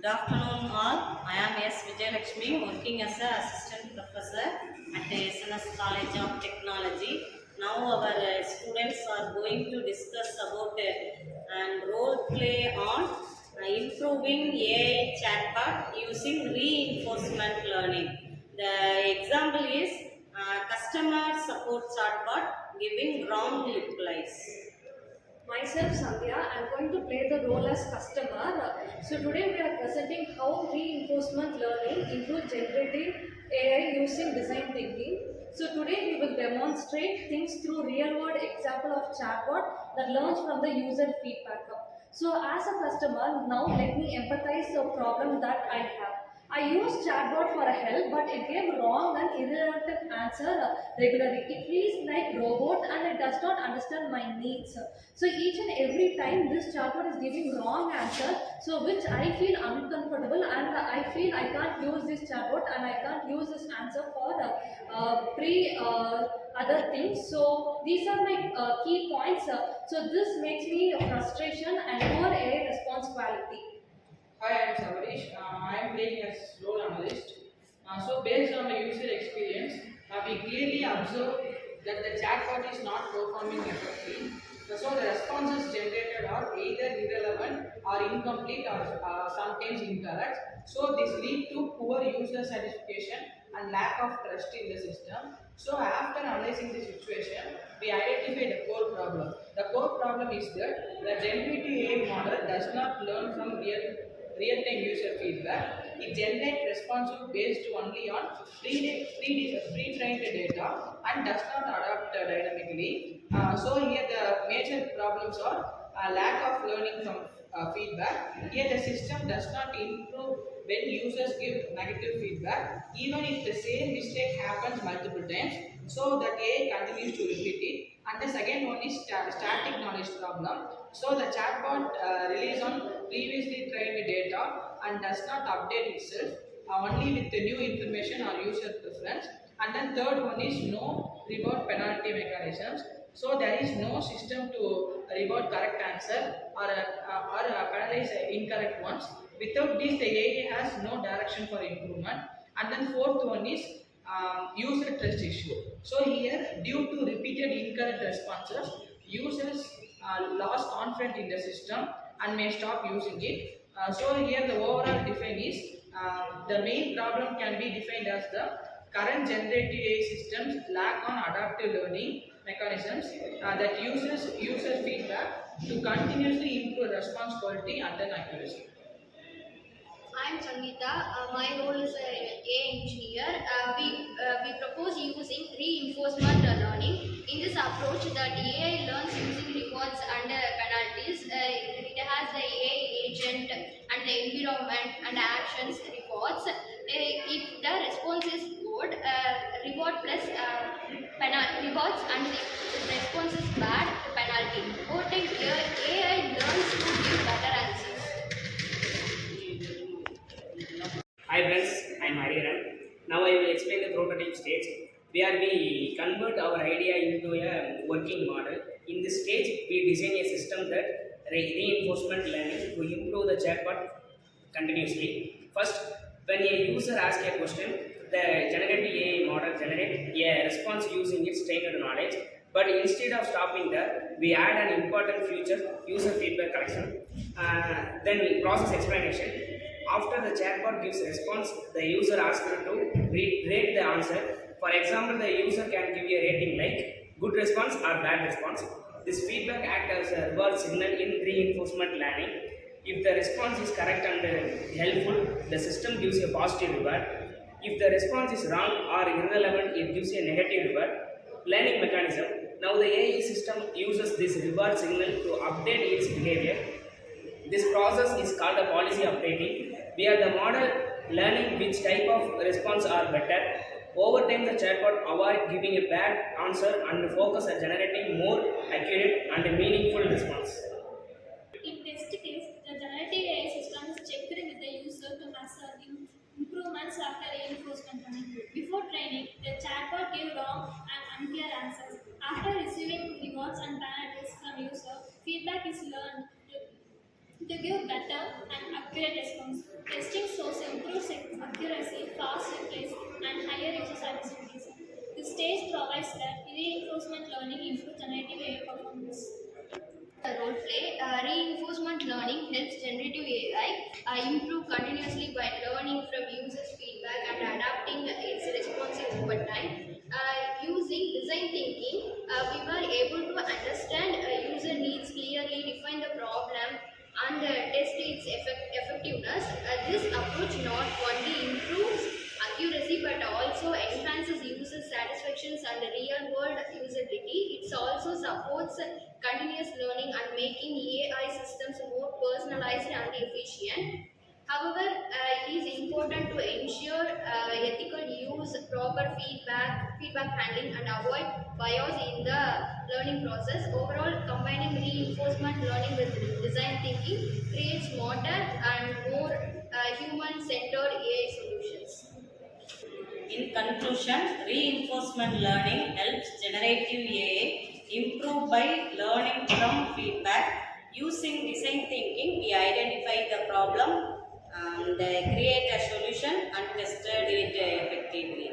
Good afternoon all. I am S. Vijayalakshmi, working as an assistant professor at the SNS College of Technology. Now our students are going to discuss about and role play on improving AI chatbot using reinforcement learning. The example is customer support chatbot giving wrong replies. Myself Sandhya, I am going to play the role as customer. So today we are presenting how reinforcement learning includes generative AI using design thinking. So today we will demonstrate things through real world example of chatbot that learns from the user feedback. So as a customer, now let me empathize the problem that I have. I used chatbot for help, but it gave wrong and irrelevant answer regularly. It feels like robot and it does not understand my needs. So each and every time this chatbot is giving wrong answer, so which I feel uncomfortable and I feel I can't use this chatbot and I can't use this answer for other things. So these are my key points. So this makes me a frustration and poor AI response quality. Hi, I am Savarish. I am playing as role analyst. So based on the user experience, we clearly observe that the chatbot is not performing effectively. So the responses generated are either irrelevant or incomplete or sometimes incorrect. So this lead to poor user satisfaction and lack of trust in the system. So after analyzing the situation, we identify the core problem. The core problem is that the generative AI model does not learn from real-time user feedback. It generates responses based only on pre-trained data and does not adapt dynamically. So here the major problems are lack of learning from feedback. Here the system does not improve when users give negative feedback, even if the same mistake happens multiple times. So that AI continues to repeat it. And the second one is static knowledge problem. So the chatbot relies on previously trained data and does not update itself only with the new information or user preference. And then third one is no reward penalty mechanisms. So there is no system to reward correct answer or penalize incorrect ones. Without this, the AI has no direction for improvement. And then fourth one is user trust issue. So here, due to repeated incorrect responses, users lost confidence in the system and may stop using it. So here the overall define is the main problem can be defined as the current generative AI systems lack on adaptive learning mechanisms that uses user feedback to continuously improve response quality and then accuracy. I am Sangeeta. My role is a engineer. We propose using reinforcement learning. In this approach, the AI learns using rewards and penalties. It has the AI agent and the environment and actions rewards. If the response is good, reward plus rewards, and if the response is bad, penalty. Over time, AI learns to give better answers. Hi friends, I am Hariharan. Now I will explain the prototype stage where we convert our idea into a working model. In this stage, we design a system that reinforcement learning to improve the chatbot continuously. First, when a user asks a question, the generative AI model generates a response using its trained knowledge. But instead of stopping there, we add an important feature, user feedback collection, then process explanation. After the chatbot gives a response, the user asks to rate the answer. For example, the user can give a rating like good response or bad response. This feedback acts as a reward signal in reinforcement learning. If the response is correct and helpful, the system gives a positive reward. If the response is wrong or irrelevant, it gives a negative reward. Learning mechanism. Now the AI system uses this reward signal to update its behavior. This process is called a policy updating, where the model learning which type of response are better. Over time, the chatbot avoid giving a bad answer and focus on generating more accurate and meaningful response. In test case, the generative AI system is checked with the user to measure improvements after reinforcement learning. Before training, the chatbot gave wrong and unclear answers. After receiving rewards and penalties from user, feedback is learned to give better better and accurate response. Testing shows improved accuracy, fast replies, and higher user satisfaction. The stage provides that reinforcement learning improves generative AI performance. Role play, reinforcement learning helps generative AI improve continuously by learning from users' feedback and adapting its responses over time. Using design thinking, we were able to understand user needs clearly, define the problem, and test its effectiveness. This approach not only improves accuracy but also enhances user satisfactions and real world usability. It also supports continuous learning and making AI systems more personalized and efficient. However, it is important to ensure ethical use, proper feedback handling, and avoid bias in the learning process. Overall, combining reinforcement learning with design thinking creates smarter and more human-centered AI solutions. In conclusion, reinforcement learning helps generative AI improve by learning from feedback. Using design thinking, we identify the problem and create a solution and tested it effectively.